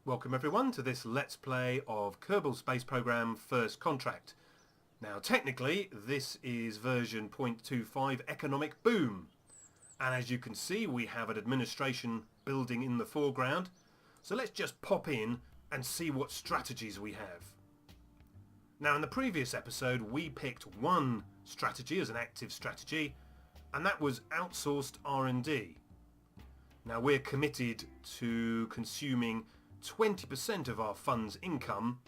Welcome everyone to this Let's Play of Kerbal Space Program First Contract. Now technically this is version 0.25 Economic Boom, and as you can see we have an administration building in the foreground, so let's just pop in and see what strategies we have. Now in the previous episode we picked one strategy as an active strategy, and that was outsourced R&D. Now we're committed to consuming 20% of our fund's income,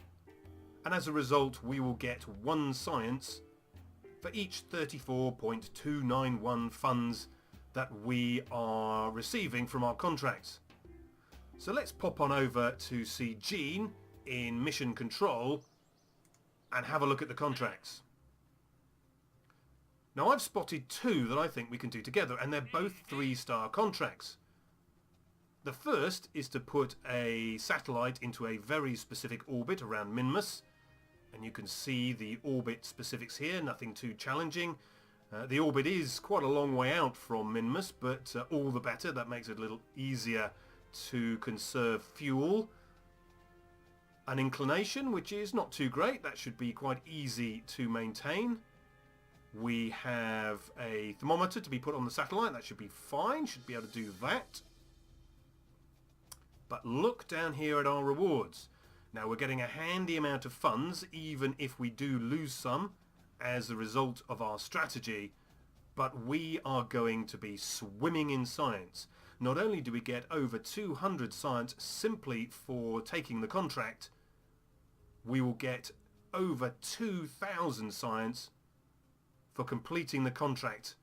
and as a result we will get 1 science for each 34.291 funds that we are receiving from our contracts. So let's pop on over to see Gene in Mission Control and have a look at the contracts. Now I've spotted 2 that I think we can do together, and they're both 3-star contracts. The first is to put a satellite into a very specific orbit around Minmus, and you can see the orbit specifics here, nothing too challenging. The orbit is quite a long way out from Minmus, but all the better, that makes it a little easier to conserve fuel. An inclination, which is not too great, that should be quite easy to maintain. We have a thermometer to be put on the satellite, that should be fine, should be able to do that. But look down here at our rewards. Now we're getting a handy amount of funds, even if we do lose some as a result of our strategy, but we are going to be swimming in science. Not only do we get over 200 science simply for taking the contract, we will get over 2,000 science for completing the contract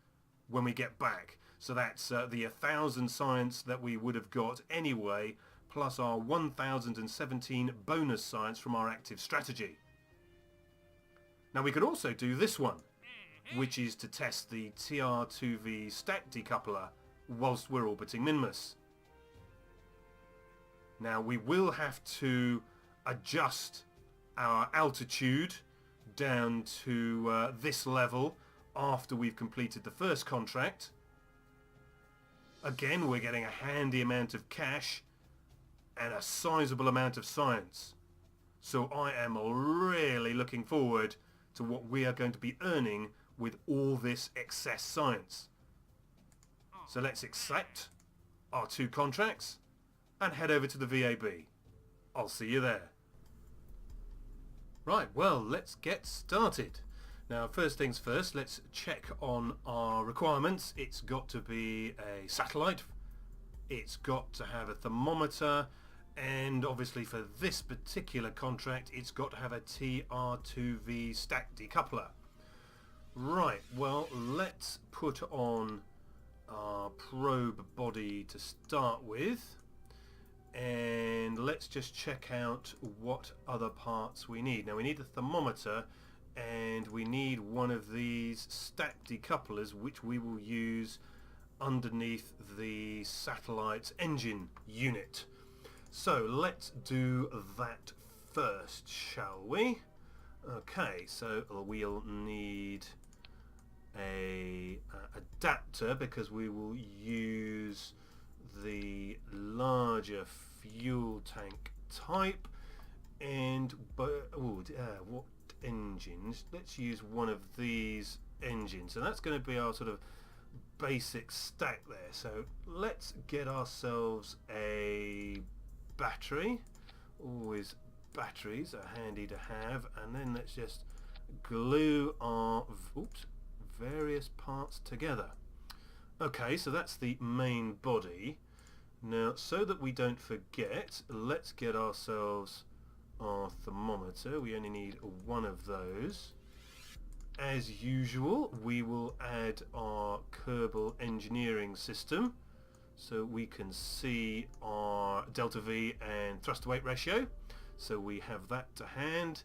when we get back. So that's the 1,000 science that we would have got anyway, plus our 1,017 bonus science from our active strategy. Now we could also do this one, which is to test the TR2V stack decoupler whilst we're orbiting Minmus. Now we will have to adjust our altitude down to this level after we've completed the first contract. Again, we're getting a handy amount of cash and a sizable amount of science. So I am really looking forward to what we are going to be earning with all this excess science. So let's accept our 2 contracts and head over to the VAB. I'll see you there. Right, well, let's get started. Now, first things first, let's check on our requirements. It's got to be a satellite, it's got to have a thermometer, and obviously for this particular contract, it's got to have a TR2V stack decoupler. Right, well, let's put on our probe body to start with, and let's just check out what other parts we need. Now we need a thermometer, and we need one of these stack decouplers, which we will use underneath the satellite's engine unit. So let's do that first, shall we? Okay, so we'll need a adapter because we will use the larger fuel tank type, and what engines? Let's use one of these engines, so that's going to be our sort of basic stack there. So let's get ourselves a battery. Always batteries are handy to have, and then let's just glue our various parts together. Okay, so that's the main body. Now, so that we don't forget, let's get ourselves our thermometer. We only need one of those. As usual, we will add our Kerbal engineering system so we can see our delta V and thrust to weight ratio. So we have that to hand,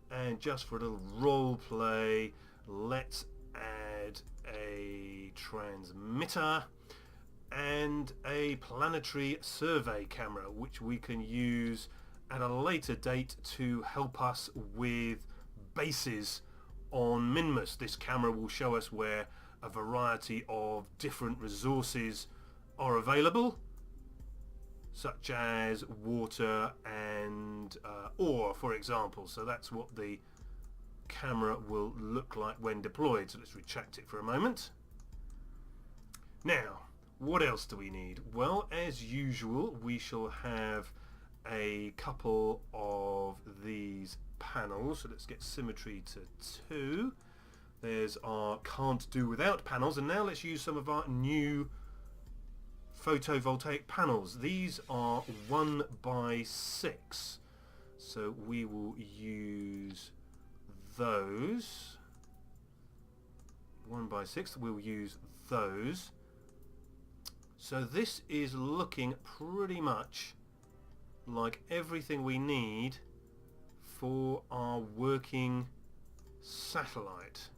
and just for a little role play, let's add a transmitter and a planetary survey camera, which we can use at a later date to help us with bases on Minmus. This camera will show us where a variety of different resources are available, such as water and ore, for example. So that's what the camera will look like when deployed. So let's retract it for a moment. Now, what else do we need? Well, as usual, we shall have a couple of these panels. So let's get symmetry to 2. There's our can't do without panels, and now let's use some of our new photovoltaic panels. These are 1 by 6, so we will use those. 1 by 6, we'll use those. So this is looking pretty much like everything we need for our working satellite.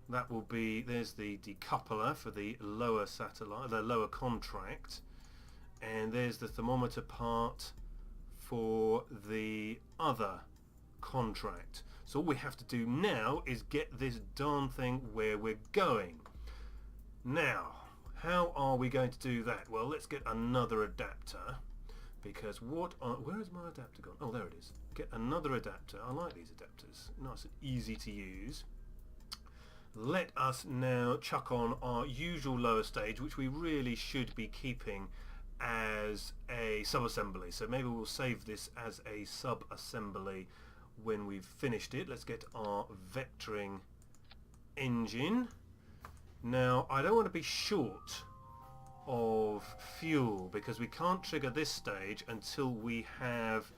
That will be, there's the decoupler for the lower satellite, the lower contract, and there's the thermometer part for the other contract. So all we have to do now is get this darn thing where we're going. Now, how are we going to do that? Well, let's get another adapter, because where has my adapter gone? Oh, there it is. Get another adapter. I like these adapters. Nice and easy to use. Let us now chuck on our usual lower stage, which we really should be keeping as a sub-assembly. So maybe we'll save this as a sub-assembly when we've finished it. Let's get our vectoring engine. Now, I don't want to be short of fuel because we can't trigger this stage until we have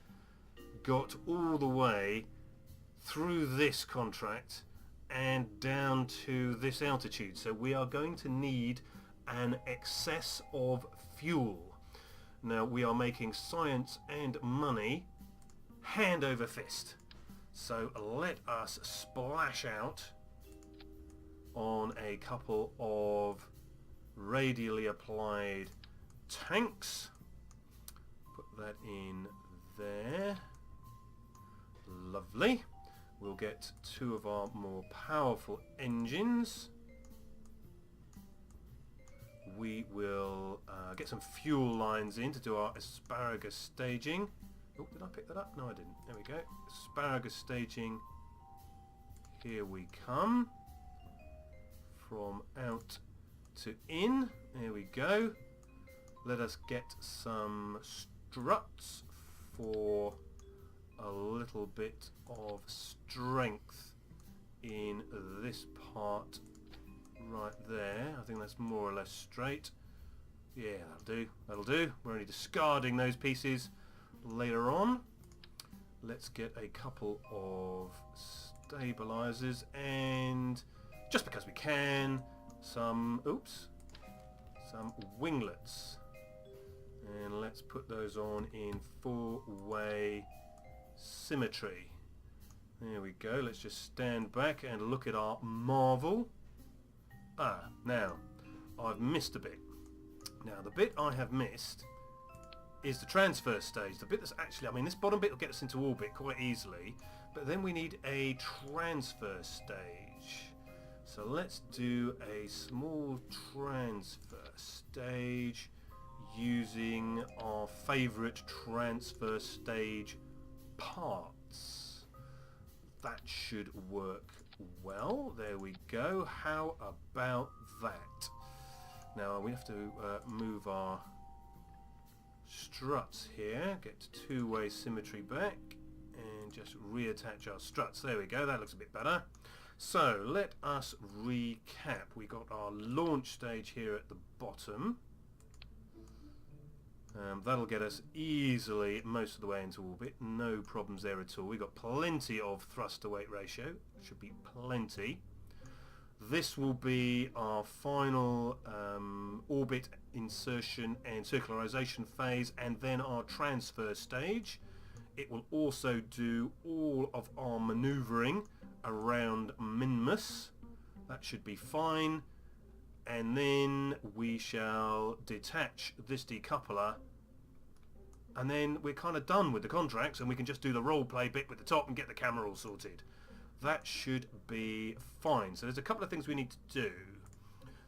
got all the way through this contract and down to this altitude. So we are going to need an excess of fuel. Now we are making science and money hand over fist. So let us splash out on a couple of radially applied tanks. Put that in there. Lovely. We'll get 2 of our more powerful engines. We will get some fuel lines in to do our asparagus staging. Oh, did I pick that up? No, I didn't. There we go. Asparagus staging. Here we come. From out to in. There we go. Let us get some struts for a little bit of strength in this part right there. I think that's more or less straight. Yeah, that'll do. We're only discarding those pieces later on. Let's get a couple of stabilizers and, just because we can, some winglets. And let's put those on in 4-way symmetry. There we go. Let's just stand back and look at our marvel. Now I've missed a bit. Now the bit I have missed is the transfer stage. The bit that's actually, I mean, this bottom bit will get us into orbit quite easily, but then we need a transfer stage. So let's do a small transfer stage using our favorite transfer stage parts. That should work well. There we go. How about that? Now we have to move our struts here, get 2-way symmetry back and just reattach our struts. There we go. That looks a bit better. So let us recap. We got our launch stage here at the bottom. That'll get us easily most of the way into orbit. No problems there at all. We've got plenty of thrust to weight ratio. Should be plenty. This will be our final orbit insertion and circularization phase, and then our transfer stage. It will also do all of our maneuvering around Minmus. That should be fine. And then we shall detach this decoupler, and then we're kind of done with the contracts, and we can just do the role play bit with the top and get the camera all sorted. That should be fine. So there's a couple of things we need to do.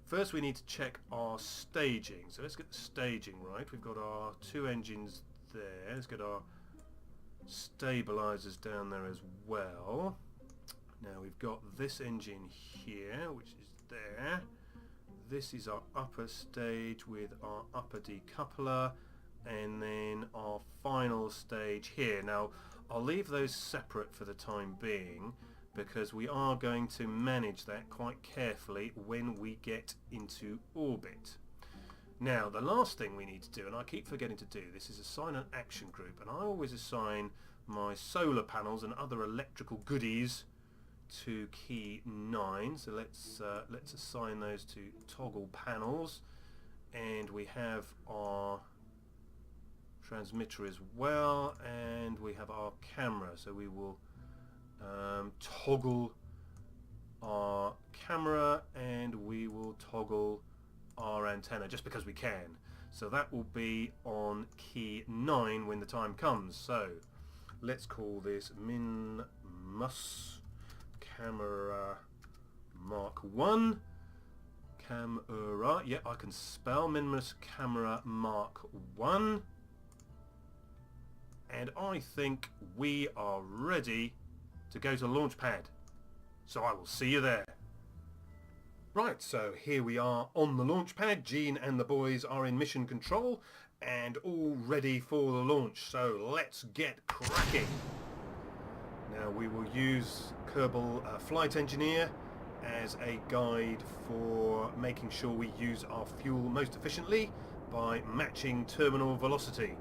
first we need to check our staging. So let's get the staging right. We've got our two engines there. Let's get our stabilizers down there as well. Now we've got this engine here, which is there. This is our upper stage with our upper decoupler, and then our final stage here. Now I'll leave those separate for the time being because we are going to manage that quite carefully when we get into orbit. Now the last thing we need to do, and I keep forgetting to do this, is assign an action group, and I always assign my solar panels and other electrical goodies to key 9. So let's assign those to toggle panels, and we have our transmitter as well, and we have our camera. So we will toggle our camera, and we will toggle our antenna just because we can. So that will be on key 9 when the time comes. So let's call this Minmus camera Mark 1. Camera, yeah, I can spell Minmus camera Mark 1. And I think we are ready to go to the launch pad. So I will see you there. Right, so here we are on the launch pad. Gene and the boys are in mission control and all ready for the launch. So let's get cracking. Now we will use Kerbal Flight Engineer as a guide for making sure we use our fuel most efficiently by matching terminal velocity.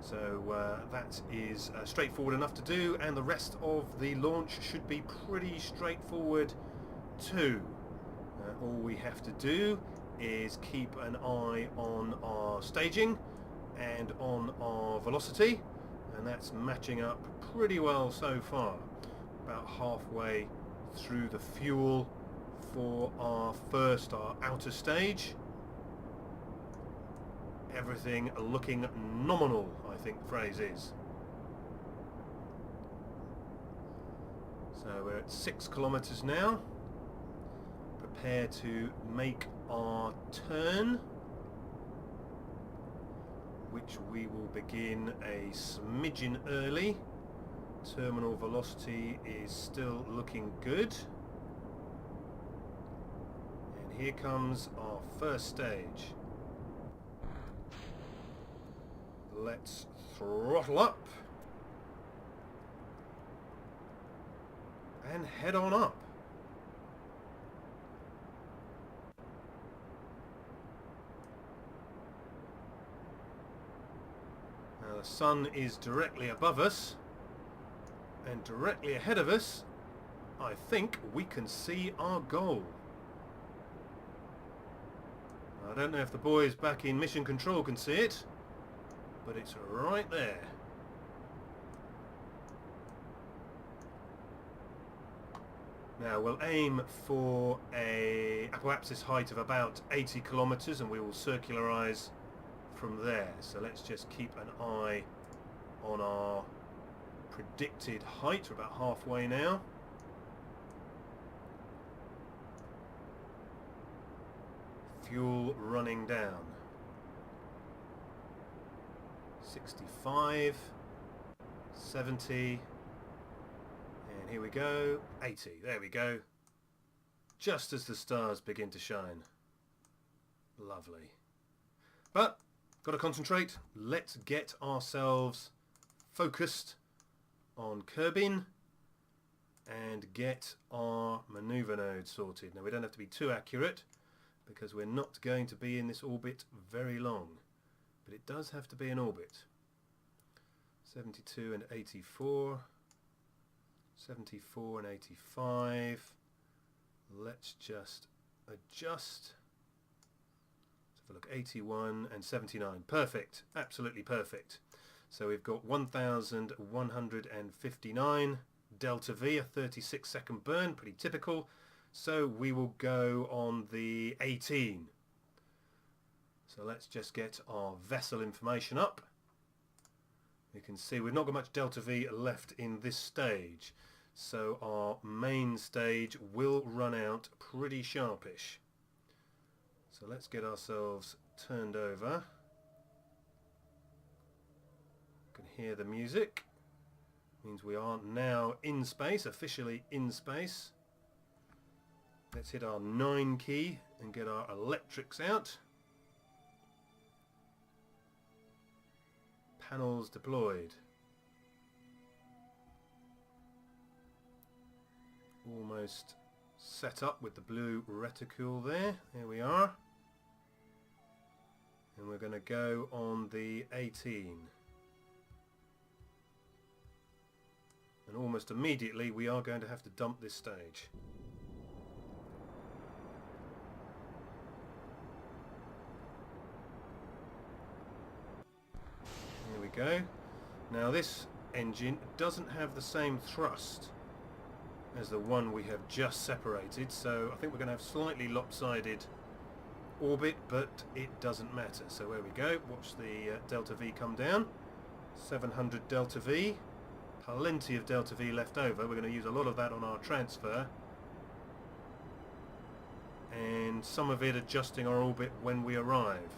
So that is straightforward enough to do, and the rest of the launch should be pretty straightforward too. All we have to do is keep an eye on our staging and on our velocity, and that's matching up pretty well so far. About halfway through the fuel for our outer stage. Everything looking nominal, I think the phrase is. So we're at 6 kilometers now. Prepare to make our turn, which we will begin a smidgen early. Terminal velocity is still looking good. And here comes our first stage. Let's throttle up and head on up. Now the sun is directly above us, and directly ahead of us I think we can see our goal. I don't know if the boys back in mission control can see it, but it's right there. Now we'll aim for a apoapsis height of about 80 kilometers, and we will circularize from there. So let's just keep an eye on our predicted height. We're about halfway now. Fuel running down. 65, 70, and here we go, 80. There we go. Just as the stars begin to shine. Lovely. But, got to concentrate. Let's get ourselves focused on curbing and get our manoeuvre node sorted. Now we don't have to be too accurate because we're not going to be in this orbit very long. But it does have to be in orbit. 72 and 84. 74 and 85. Let's just adjust. Let's have a look. 81 and 79. Perfect. Absolutely perfect. So we've got 1159 delta V, a 36-second burn. Pretty typical. So we will go on the 18. So let's just get our vessel information up. You can see we've not got much delta V left in this stage. So our main stage will run out pretty sharpish. So let's get ourselves turned over. You can hear the music. Means we are now in space, officially in space. Let's hit our 9 key and get our electrics out. Panels deployed. Almost set up with the blue reticule there. There we are. And we're going to go on the 18. And almost immediately we are going to have to dump this stage. Here we go. Now this engine doesn't have the same thrust as the one we have just separated, so I think we're going to have slightly lopsided orbit, but it doesn't matter. So there we go. Watch the delta V come down. 700 delta V. Plenty of delta V left over. We're going to use a lot of that on our transfer, and some of it adjusting our orbit when we arrive.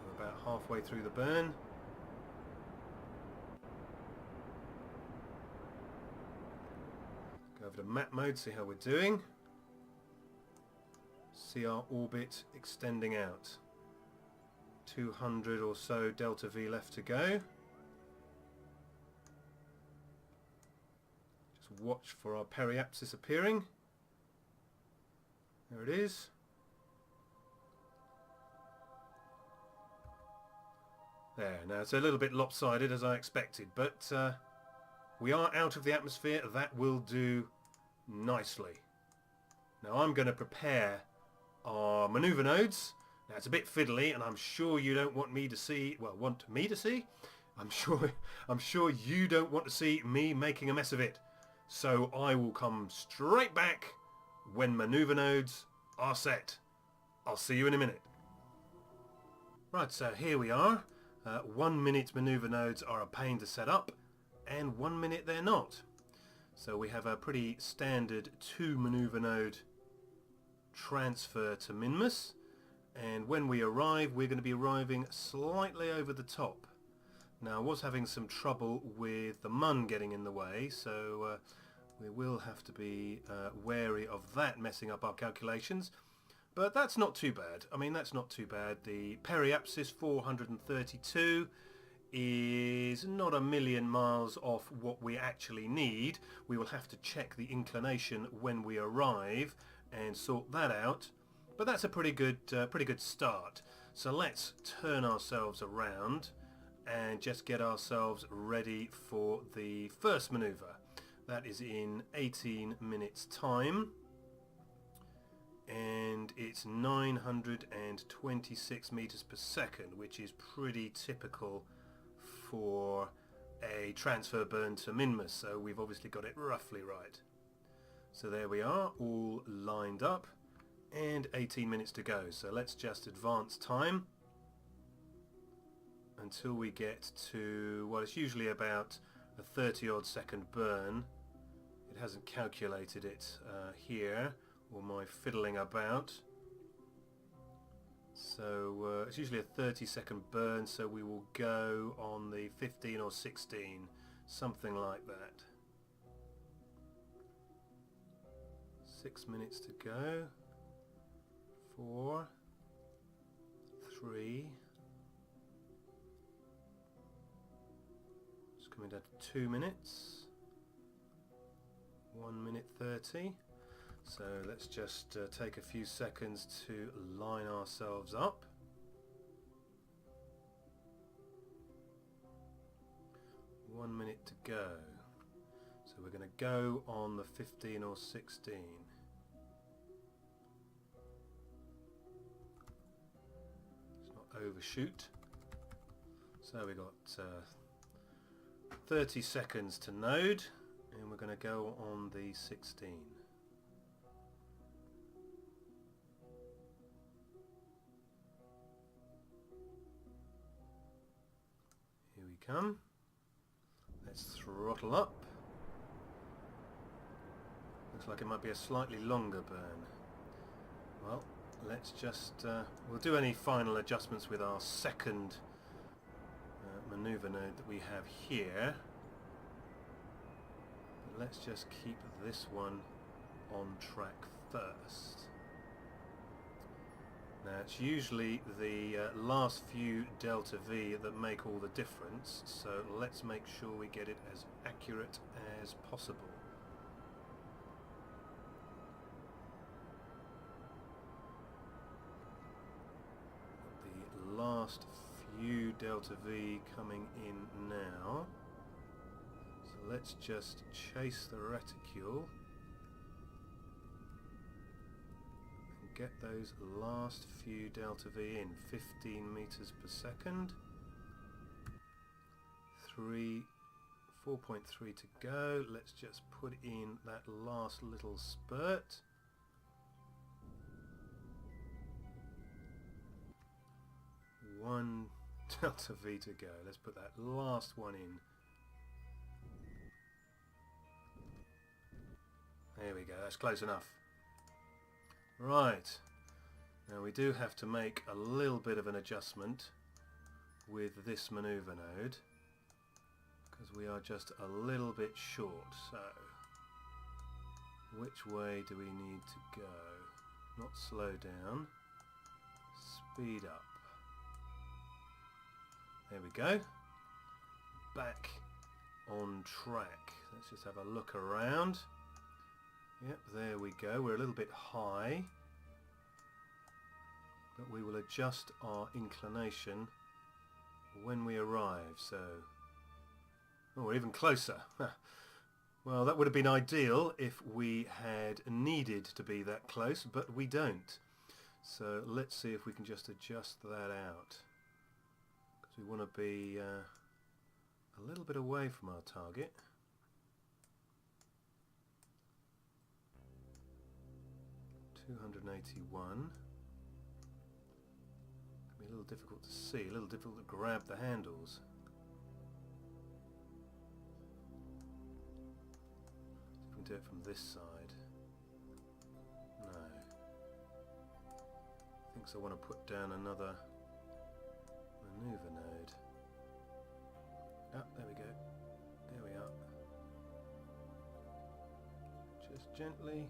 We're about halfway through the burn. Go over to map mode, see how we're doing. See our orbit extending out. 200 or so delta V left to go. Just watch for our periapsis appearing. There it is. There, now it's a little bit lopsided as I expected, but we are out of the atmosphere. That will do nicely. Now I'm going to prepare our maneuver nodes. Now it's a bit fiddly, and I'm sure you don't want me to see, well, want me to see? I'm sure you don't want to see me making a mess of it. So I will come straight back when maneuver nodes are set. I'll see you in a minute. Right, so here we are. 1 minute maneuver nodes are a pain to set up, and 1 minute they're not. So we have a pretty standard 2 maneuver node transfer to Minmus. And when we arrive, we're going to be arriving slightly over the top. Now I was having some trouble with the mun getting in the way, so we will have to be wary of that messing up our calculations. But that's not too bad. I mean, that's not too bad. The periapsis 432 is not a million miles off what we actually need. We will have to check the inclination when we arrive and sort that out. But that's a pretty good start. So let's turn ourselves around and just get ourselves ready for the first maneuver. That is in 18 minutes time, and it's 926 meters per second, which is pretty typical for a transfer burn to Minmus, so we've obviously got it roughly right. So there we are, all lined up, and 18 minutes to go. So let's just advance time until we get to, well, it's usually about a 30 odd second burn. It hasn't calculated it here, or my fiddling about. So it's usually a 30-second burn, so we will go on the 15 or 16, something like that. 6 minutes to go. 4, 3, it's coming down to 2 minutes, 1 minute 30. So let's just take a few seconds to line ourselves up. One minute to go. So we're going to go on the 15 or 16. Overshoot. So we got 30 seconds to node, and we're going to go on the 16. Here we come. Let's throttle up. Looks like it might be a slightly longer burn. Well, let's just... we'll do any final adjustments with our second manoeuvre node that we have here. But let's just keep this one on track first. Now it's usually the last few delta V that make all the difference, so let's make sure we get it as accurate as possible. The last few delta V coming in now, so let's just chase the reticule. Get those last few delta V in. 15 meters per second. 4.3 to go. Let's just put in that last little spurt. One delta V to go. Let's put that last one in. There we go, that's close enough. Right, now we do have to make a little bit of an adjustment with this manoeuvre node because we are just a little bit short. So which way do we need to go? Not slow down, speed up. There we go, back on track. Let's just have a look around. Yep, there we go. We're a little bit high, but we will adjust our inclination when we arrive. So, oh, we're even closer. Well, that would have been ideal if we had needed to be that close, but we don't. So let's see if we can just adjust that out, because we want to be a little bit away from our target. 281. It'll be a little difficult to see, a little difficult to grab the handles. See if we can do it from this side. No. I think so. I want to put down another manoeuvre node. Ah, there we go. There we are. Just gently.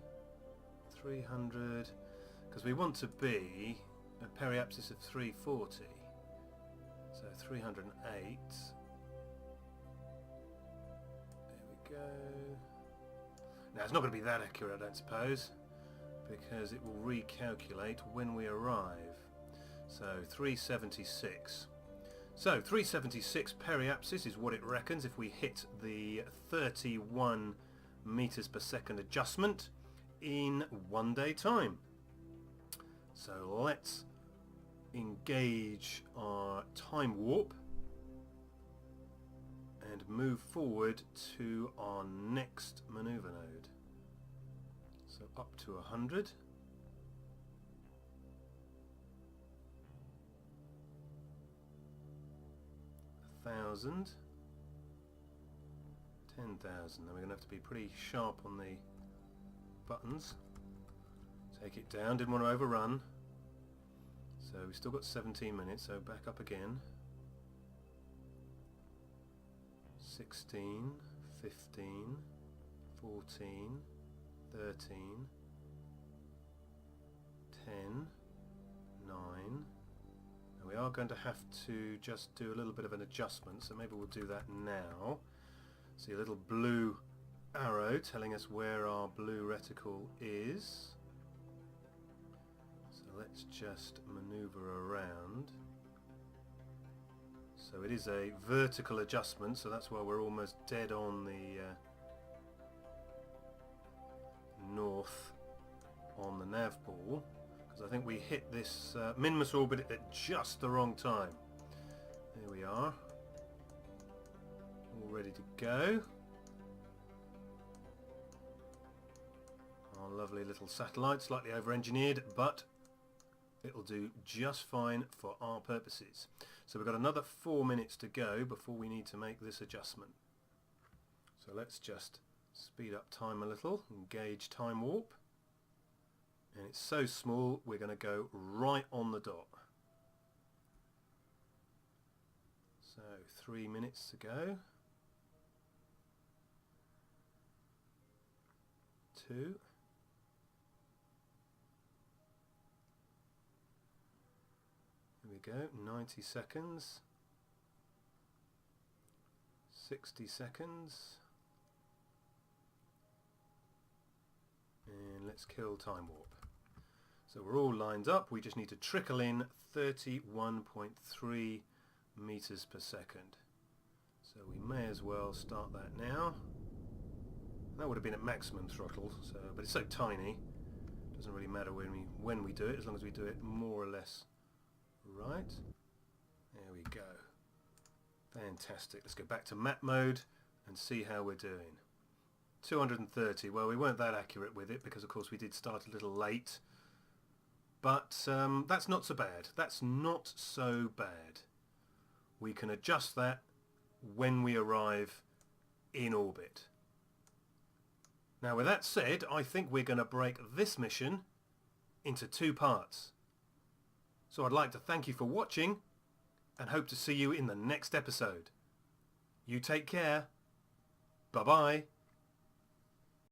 300, because we want to be a periapsis of 340, so 308. There we go. Now it's not going to be that accurate, I don't suppose, because it will recalculate when we arrive. So 376. So 376 periapsis is what it reckons if we hit the 31 meters per second adjustment in 1 day time. So let's engage our time warp and move forward to our next manoeuvre node. So up to 100. 1,000. 10,000. Now we're going to have to be pretty sharp on the buttons. Take it down, didn't want to overrun. So we've still got 17 minutes, so back up again. 16, 15, 14, 13, 10, 9. Now we are going to have to just do a little bit of an adjustment, so maybe we'll do that now. See a little blue arrow telling us where our blue reticle is. So let's just maneuver around. So it is a vertical adjustment, so that's why we're almost dead on the north on the nav ball, because I think we hit this Minmus orbit at just the wrong time. There we are, all ready to go. Our lovely little satellite, slightly over-engineered, but it'll do just fine for our purposes. So we've got another 4 minutes to go before we need to make this adjustment. So let's just Speed up time a little, engage time warp. And it's so small, we're going to go right on the dot. So 3 minutes to go. 2. Here we go, 90 seconds. 60 seconds. And let's kill time warp. So we're all lined up, we just need to trickle in 31.3 meters per second. So we may as well start that now. That would have been at maximum throttle, so, but it's so tiny, doesn't really matter when we do it, as long as we do it more or less right. There we go. Fantastic. Let's go back to map mode and see how we're doing. 230. Well, we weren't that accurate with it because, of course, we did start a little late. But that's not so bad. That's not so bad. We can adjust that when we arrive in orbit. Now, with that said, I think we're going to break this mission into 2 parts. So I'd like to thank you for watching and hope to see you in the next episode. You take care. Bye-bye.